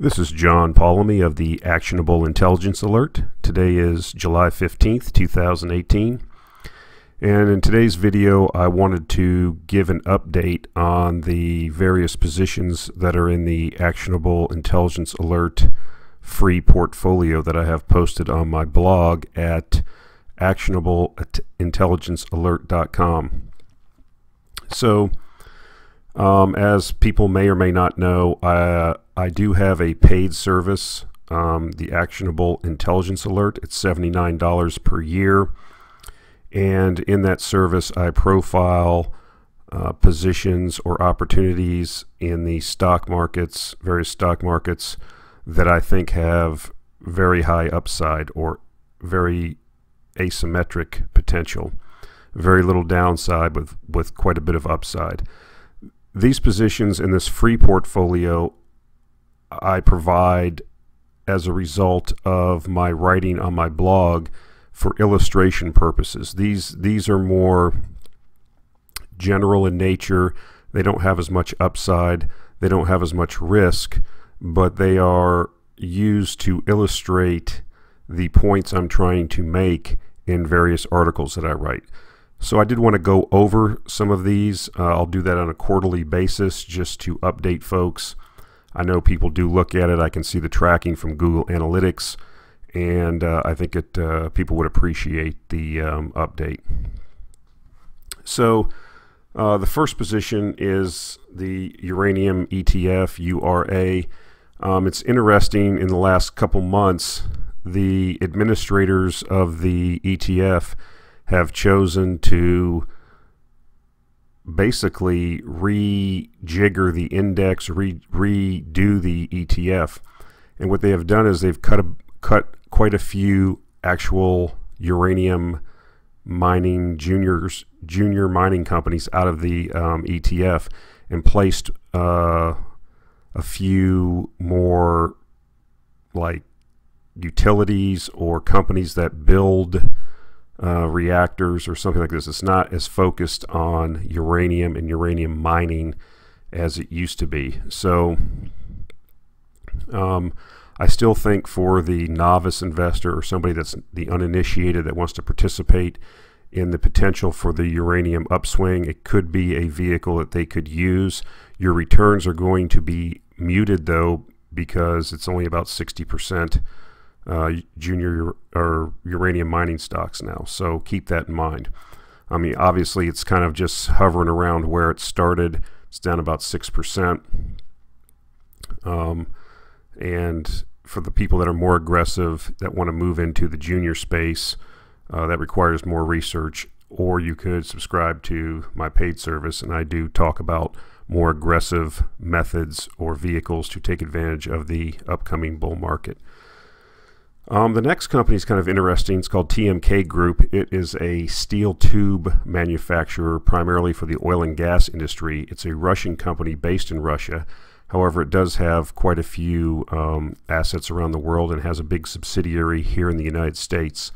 This is John Paulamy of the Actionable Intelligence Alert. Today is July 15th, 2018. And in today's video, I wanted to give an update on the various positions that are in the Actionable Intelligence Alert free portfolio that I have posted on my blog at actionableintelligencealert.com. So, as people may or may not know, I do have a paid service, the Actionable Intelligence Alert. It's $79 per year. And in that service, I profile positions or opportunities in the stock markets, various stock markets that I think have very high upside or very asymmetric potential. Very little downside with quite a bit of upside. These positions in this free portfolio I provide as a result of my writing on my blog for illustration purposes. These are more general in nature. They don't have as much upside. They don't have as much risk, but they are used to illustrate the points I'm trying to make in various articles that I write. So I did want to go over some of these. I'll do that on a quarterly basis just to update folks. I know people do look at it. I can see the tracking from Google Analytics, and I think people would appreciate the update. So the first position is the uranium ETF, URA. It's interesting, in the last couple months, the administrators of the ETF have chosen to basically rejigger the index, redo the ETF. And what they have done is they've cut quite a few actual uranium mining junior mining companies out of the ETF and placed a few more like utilities or companies that build reactors or something like this. It's not as focused on uranium and uranium mining as it used to be. So I still think for the novice investor or somebody that's the uninitiated that wants to participate in the potential for the uranium upswing, it could be a vehicle that they could use. Your returns are going to be muted though, because it's only about 60% junior or uranium mining stocks now. So keep that in mind. I mean, obviously it's kind of just hovering around where it started. It's down about 6%. And for the people that are more aggressive, that want to move into the junior space, that requires more research, or you could subscribe to my paid service, and I do talk about more aggressive methods or vehicles to take advantage of the upcoming bull market. The next company is kind of interesting. It's called TMK Group. It is a steel tube manufacturer primarily for the oil and gas industry. It's a Russian company based in Russia. However, it does have quite a few assets around the world and has a big subsidiary here in the United States.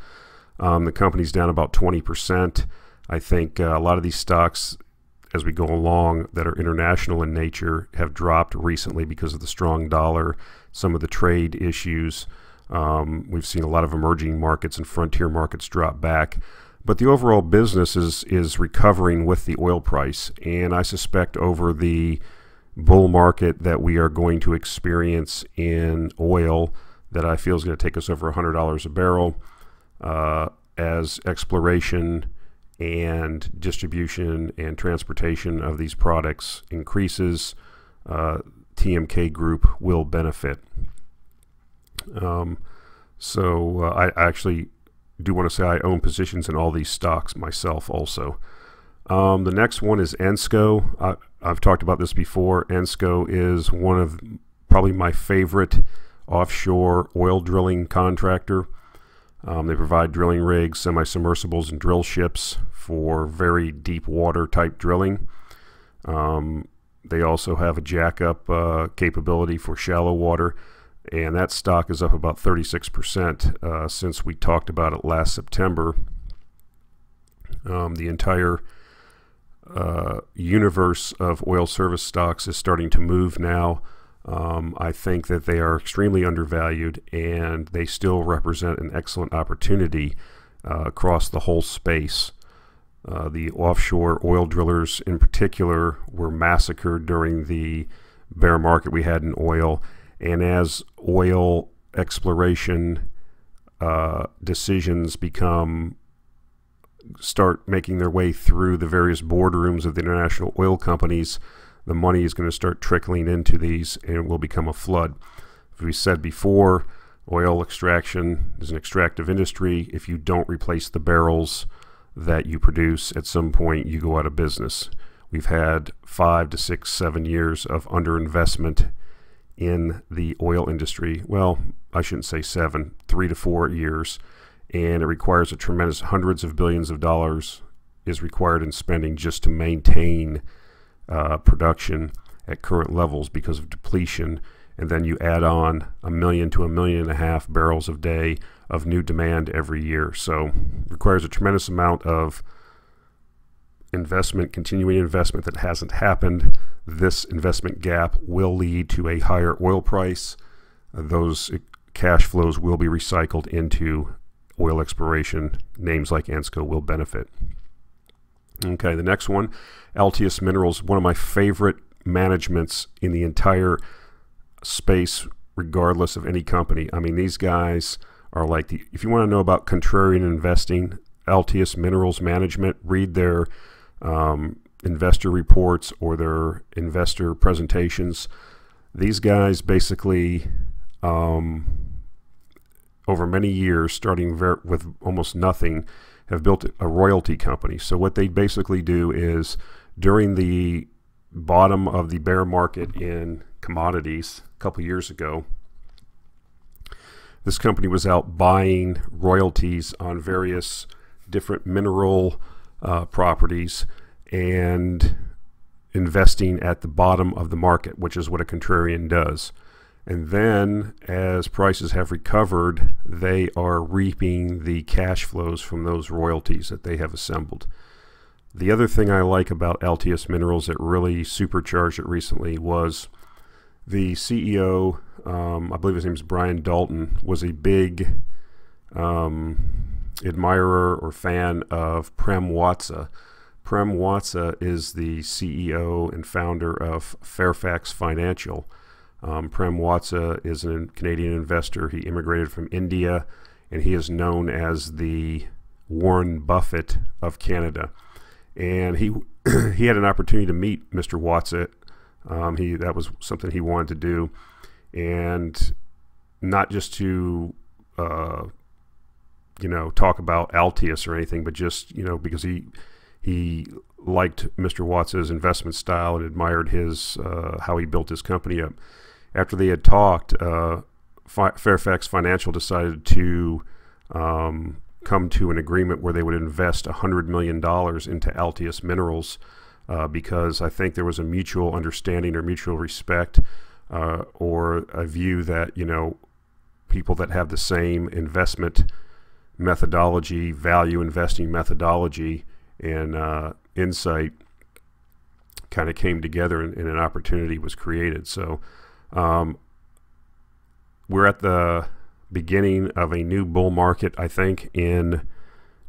The company's down about 20%. I think a lot of these stocks, as we go along, that are international in nature have dropped recently because of the strong dollar, some of the trade issues. We've seen a lot of emerging markets and frontier markets drop back, but the overall business is recovering with the oil price, and I suspect over the bull market that we are going to experience in oil, that I feel is going to take us over $100 a barrel, as exploration and distribution and transportation of these products increases. TMK Group will benefit. I actually do want to say I own positions in all these stocks myself also. The next one is ENSCO. I've talked about this before. ENSCO is one of probably my favorite offshore oil drilling contractor. They provide drilling rigs, semi-submersibles, and drill ships for very deep water type drilling. They also have a jackup capability for shallow water. And that stock is up about 36% since we talked about it last September. The entire universe of oil service stocks is starting to move now. I think that they are extremely undervalued, and they still represent an excellent opportunity across the whole space. The offshore oil drillers in particular were massacred during the bear market we had in oil, and as oil exploration decisions start making their way through the various boardrooms of the international oil companies, the money is going to start trickling into these, and it will become a flood. As we said before, oil extraction is an extractive industry. If you don't replace the barrels that you produce, at some point you go out of business. We've had 5 to 6, 7 years of underinvestment in the oil industry. Well, I shouldn't say 7, 3 to 4 years, and it requires a tremendous hundreds of billions of dollars is required in spending just to maintain production at current levels because of depletion, and then you add on 1 million to 1.5 million barrels a day of new demand every year. So it requires a tremendous amount of investment, continuing investment that hasn't happened. This investment gap will lead to a higher oil price. Those cash flows will be recycled into oil exploration. Names like Ensco will benefit. Okay, the next one, Altius Minerals, one of my favorite managements in the entire space, regardless of any company. I mean, these guys are like if you want to know about contrarian investing, Altius Minerals management, read their investor reports or their investor presentations. These guys basically, over many years, starting with almost nothing, have built a royalty company. So what they basically do is, during the bottom of the bear market in commodities a couple years ago, this company was out buying royalties on various different mineral properties and investing at the bottom of the market, which is what a contrarian does. And then as prices have recovered, they are reaping the cash flows from those royalties that they have assembled. The other thing I like about Altius Minerals that really supercharged it recently was the CEO, I believe his name is Brian Dalton, was a big admirer or fan of Prem Watsa. Prem Watsa is the CEO and founder of Fairfax Financial. Prem Watsa is a Canadian investor. He immigrated from India, and he is known as the Warren Buffett of Canada. And he had an opportunity to meet Mr. Watsa. That was something he wanted to do, and not just to talk about Altius or anything, but just because he liked Mr. Watsa's investment style and admired his how he built his company up. After they had talked, Fairfax Financial decided to come to an agreement where they would invest $100 million into Altius Minerals because I think there was a mutual understanding or mutual respect or a view that, people that have the same investment methodology, value investing methodology, and insight kind of came together and an opportunity was created. So we're at the beginning of a new bull market, I think, in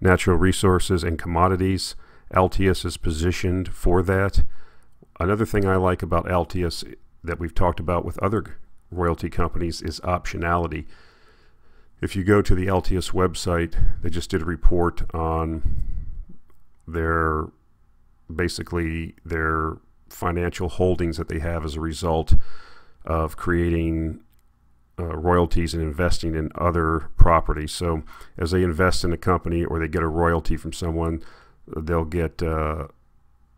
natural resources and commodities. Altius is positioned for that. Another thing I like about Altius that we've talked about with other royalty companies is optionality. If you go to the Altius website, they just did a report on their financial holdings that they have as a result of creating royalties and investing in other properties. So as they invest in a company or they get a royalty from someone, they'll get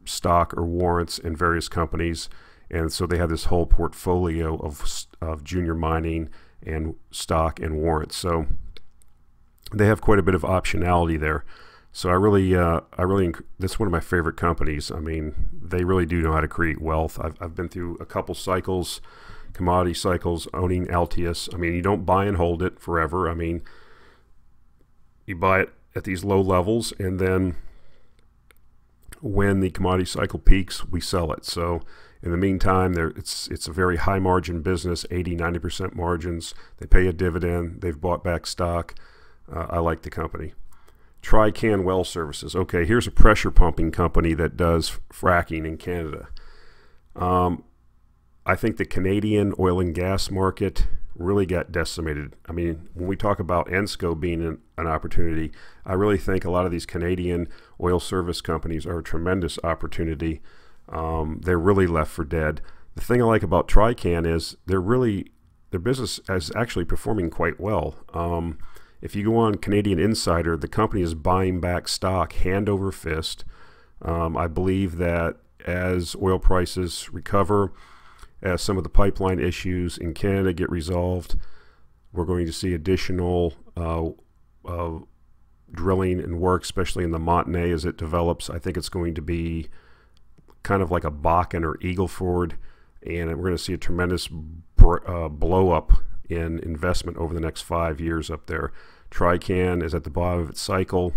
stock or warrants in various companies, and so they have this whole portfolio of junior mining and stock and warrants. So they have quite a bit of optionality there. So that's one of my favorite companies. I mean, they really do know how to create wealth. I've been through a couple cycles, commodity cycles, owning Altius. I mean, you don't buy and hold it forever. I mean, you buy it at these low levels, and then when the commodity cycle peaks, we sell it. So In the meantime, it's a very high margin business, 80-90% margins. They pay a dividend. They've bought back stock. I like the company. Trican Well Services. Okay, here's a pressure pumping company that does fracking in Canada. I think the Canadian oil and gas market really got decimated. I mean, when we talk about ENSCO being an opportunity, I really think a lot of these Canadian oil service companies are a tremendous opportunity. They're really left for dead. The thing I like about Trican is their business is actually performing quite well. If you go on Canadian Insider, the company is buying back stock hand over fist. I believe that as oil prices recover, as some of the pipeline issues in Canada get resolved, we're going to see additional drilling and work, especially in the Montney as it develops. I think it's going to be kind of like a Bakken or Eagle Ford, and we're going to see a tremendous blow up in investment over the next 5 years up there. Trican is at the bottom of its cycle.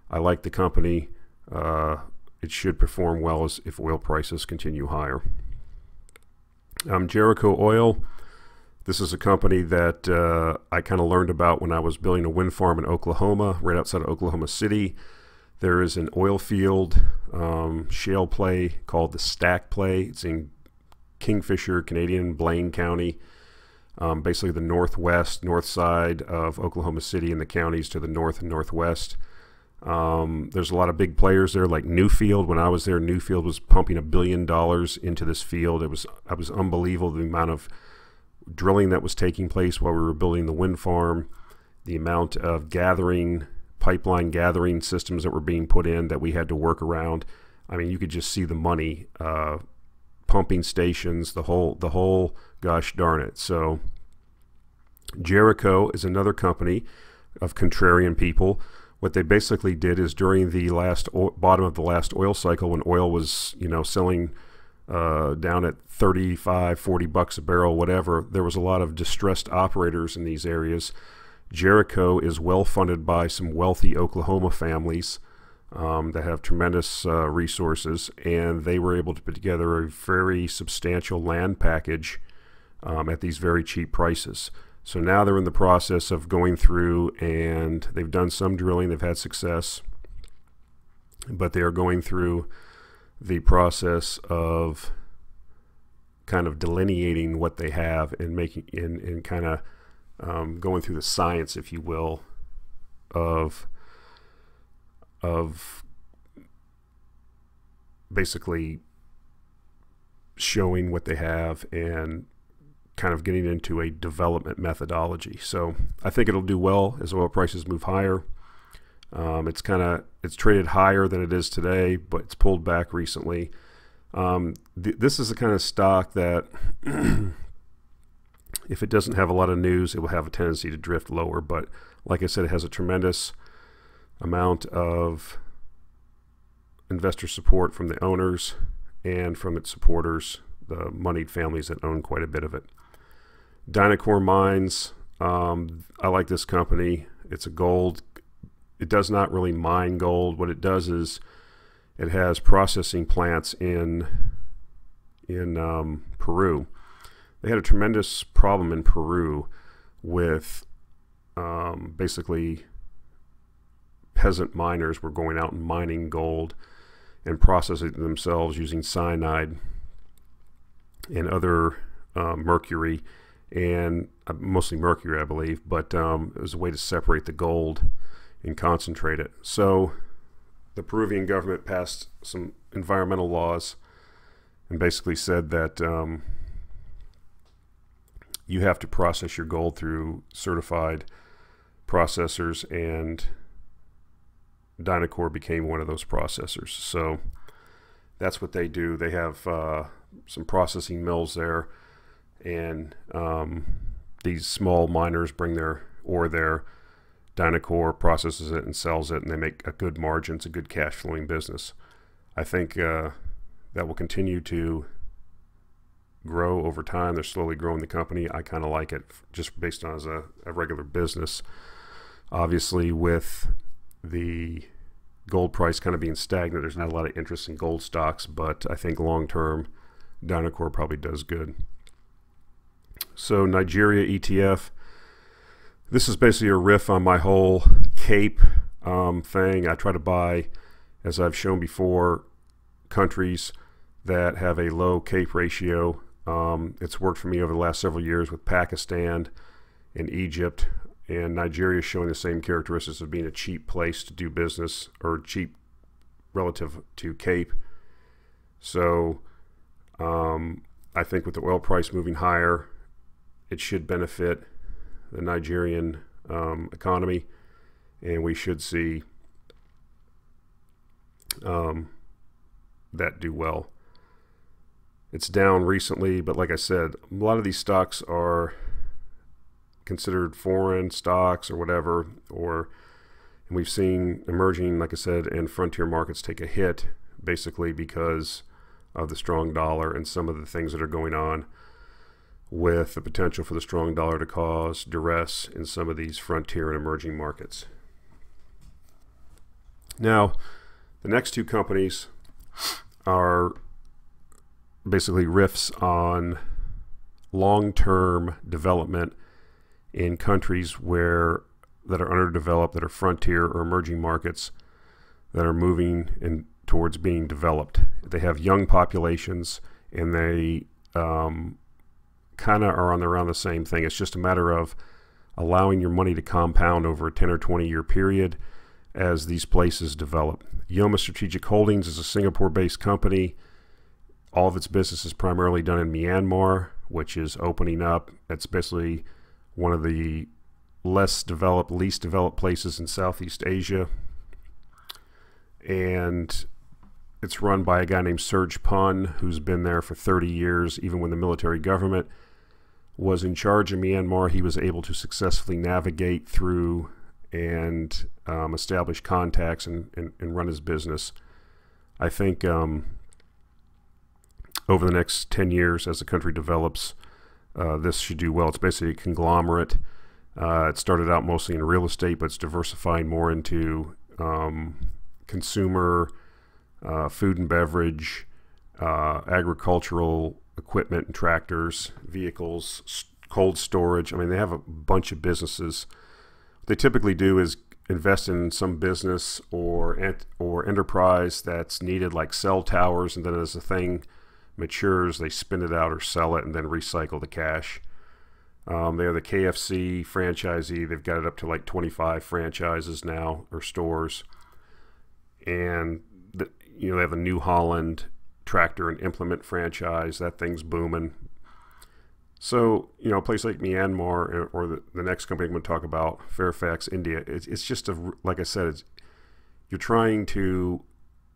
I like the company. It should perform well if oil prices continue higher. Jericho Oil. This is a company that I kind of learned about when I was building a wind farm in Oklahoma, right outside of Oklahoma City. There is an oil field, shale play called the Stack Play. It's in Kingfisher, Canadian, Blaine County, basically the north side of Oklahoma City and the counties to the north and northwest. There's a lot of big players there, like Newfield. When I was there, Newfield was pumping $1 billion into this field. It was unbelievable, the amount of drilling that was taking place while we were building the wind farm, the amount of pipeline gathering systems that were being put in that we had to work around. I mean, you could just see the money, pumping stations, the whole gosh darn it. So Jericho is another company of contrarian people. What they basically did is during the bottom of the last oil cycle, when oil was, selling down at 35, 40 bucks a barrel, whatever, there was a lot of distressed operators in these areas. Jericho is well funded by some wealthy Oklahoma families that have tremendous resources, and they were able to put together a very substantial land package at these very cheap prices. So now they're in the process of going through, and they've done some drilling, they've had success, but they are going through the process of kind of delineating what they have and making and kind of going through the science, if you will, of basically showing what they have and kind of getting into a development methodology. So I think it'll do well as oil prices move higher. It's traded higher than it is today, but it's pulled back recently. This is the kind of stock that if it doesn't have a lot of news, it will have a tendency to drift lower. But like I said, it has a tremendous amount of investor support from the owners and from its supporters, the moneyed families that own quite a bit of it. Dynacor Mines, I like this company. It's a gold. It does not really mine gold. What it does is it has processing plants in Peru. They had a tremendous problem in Peru with basically peasant miners were going out and mining gold and processing it themselves using cyanide and other mercury, and mostly mercury, I believe, but it was a way to separate the gold and concentrate it. So the Peruvian government passed some environmental laws and basically said that you have to process your gold through certified processors, and Dynacor became one of those processors. So that's what they do. They have some processing mills there, and these small miners bring their ore there. Dynacor processes it and sells it, and they make a good margin. It's a good cash flowing business. I think that will continue to grow over time. They're slowly growing the company. I kind of like it just based on as a regular business. Obviously, with the gold price kind of being stagnant, there's not a lot of interest in gold stocks, but I think long term Dynacor probably does good. So Nigeria ETF. This is basically a riff on my whole CAPE thing. I try to buy, as I've shown before, countries that have a low CAPE ratio. It's worked for me over the last several years with Pakistan and Egypt, and Nigeria is showing the same characteristics of being a cheap place to do business, or cheap relative to CAPE. So I think with the oil price moving higher, it should benefit the Nigerian economy, and we should see that do well. It's down recently, but like I said, a lot of these stocks are considered foreign stocks or whatever, and we've seen emerging, like I said, and frontier markets take a hit basically because of the strong dollar and some of the things that are going on with the potential for the strong dollar to cause duress in some of these frontier and emerging markets. Now, the next two companies are basically riffs on long-term development in countries that are underdeveloped, that are frontier or emerging markets that are moving towards being developed. They have young populations, and they kind of are around the same thing. It's just a matter of allowing your money to compound over a 10 or 20 year period as these places develop. Yoma Strategic Holdings is a Singapore-based company. All of its business is primarily done in Myanmar, which is opening up. It's basically one of the least developed places in Southeast Asia. And it's run by a guy named Serge Pun, who's been there for 30 years. Even when the military government was in charge of Myanmar, he was able to successfully navigate through and establish contacts and run his business. I think over the next 10 years, as the country develops, this should do well. It's basically a conglomerate. It started out mostly in real estate, but it's diversifying more into consumer, food and beverage, agricultural equipment and tractors, vehicles, cold storage. I mean, they have a bunch of businesses. What they typically do is invest in some business or enterprise that's needed, like cell towers, and then as the thing matures, they spin it out or sell it and then recycle the cash. They are the KFC franchisee. They've got it up to like 25 franchises now, or stores. And they have a New Holland tractor and implement franchise. That thing's booming. So, a place like Myanmar, or the next company I'm going to talk about, Fairfax India, it's just like I said, you're trying to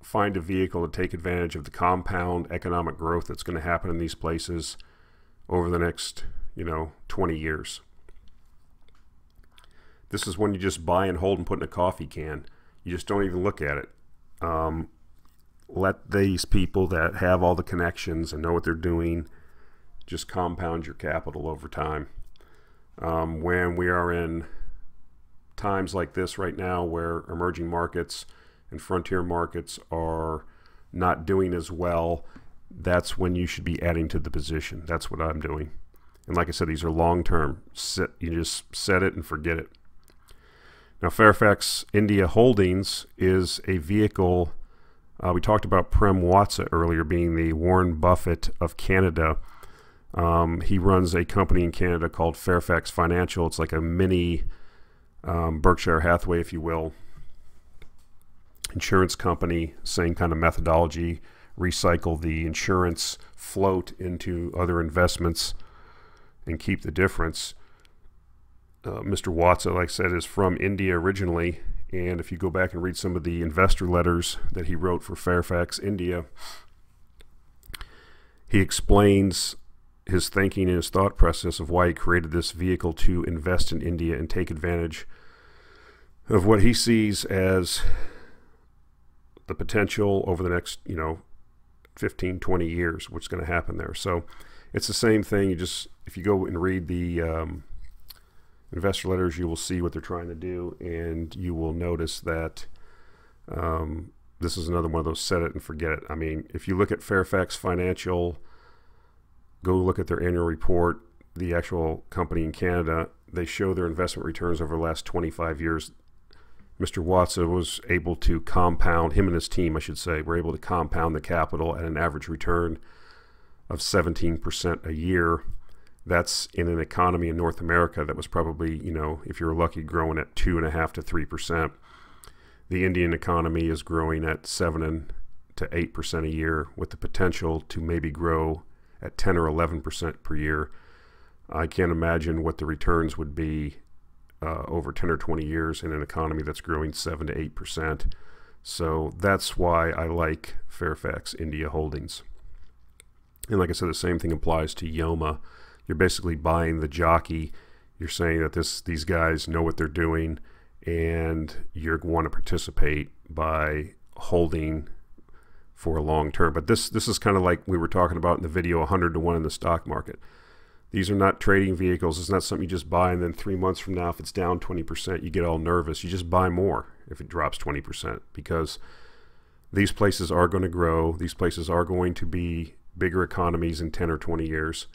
find a vehicle to take advantage of the compound economic growth that's going to happen in these places over the next 20 years. This is when you just buy and hold and put in a coffee can. You just don't even look at it. Let these people that have all the connections and know what they're doing just compound your capital over time. When we are in times like this right now, where emerging markets and frontier markets are not doing as well, that's when you should be adding to the position. That's what I'm doing. And like I said, these are long-term. You just set it and forget it. Now, Fairfax India Holdings is a vehicle. We talked about Prem Watsa earlier being the Warren Buffett of Canada. He runs a company in Canada called Fairfax Financial. It's like a mini Berkshire Hathaway, if you will. Insurance company, same kind of methodology. Recycle the insurance float into other investments and keep the difference. Mr. Watsa, like I said, is from India originally, and if you go back and read some of the investor letters that he wrote for Fairfax India, he explains his thinking and his thought process of why he created this vehicle to invest in India and take advantage of what he sees as the potential over the next 15, 20 years, what's going to happen there. So it's the same thing. If you go and read the investor letters, you will see what they're trying to do, and you will notice that this is another one of those set it and forget it. I mean, if you look at Fairfax Financial, go look at their annual report. The actual company in Canada, they show their investment returns over the last 25 years. Mr. Watson was able to compound, him and his team, I should say, were able to compound the capital at an average return of 17% a year. That's in an economy in North America that was probably, you know, if you're lucky, growing at 2.5% to 3%. The Indian economy is growing at 7 to 8% a year, with the potential to maybe grow at 10 or 11% per year. I can't imagine what the returns would be over 10 or 20 years in an economy that's growing 7 to 8%. So that's why I like Fairfax India Holdings. And like I said, the same thing applies to Yoma. You're basically buying the jockey. You're saying that these guys know what they're doing, and you want to participate by holding for a long term. But this is kind of like we were talking about in the video, 100 to 1 in the stock market. These are not trading vehicles. It's not something you just buy and then 3 months from now, if it's down 20%, you get all nervous. You just buy more if it drops 20%, because these places are going to grow. These places are going to be bigger economies in 10 or 20 years,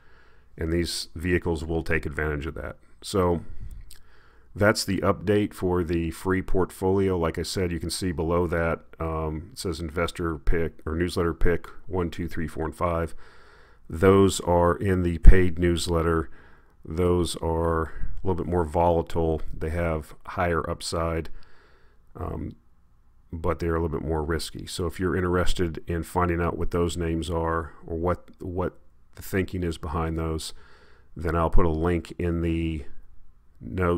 and these vehicles will take advantage of that. So that's the update for the free portfolio. Like I said, you can see below that it says investor pick or newsletter pick 1, 2, 3, 4, and 5. Those are in the paid newsletter. Those are a little bit more volatile. They have higher upside, but they're a little bit more risky. So if you're interested in finding out what those names are, or what the thinking is behind those, then I'll put a link in the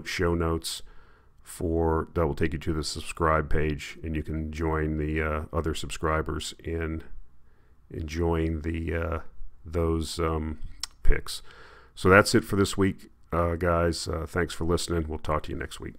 show notes that will take you to the subscribe page, and you can join the other subscribers in enjoying those picks. So that's it for this week, guys. Thanks for listening. We'll talk to you next week.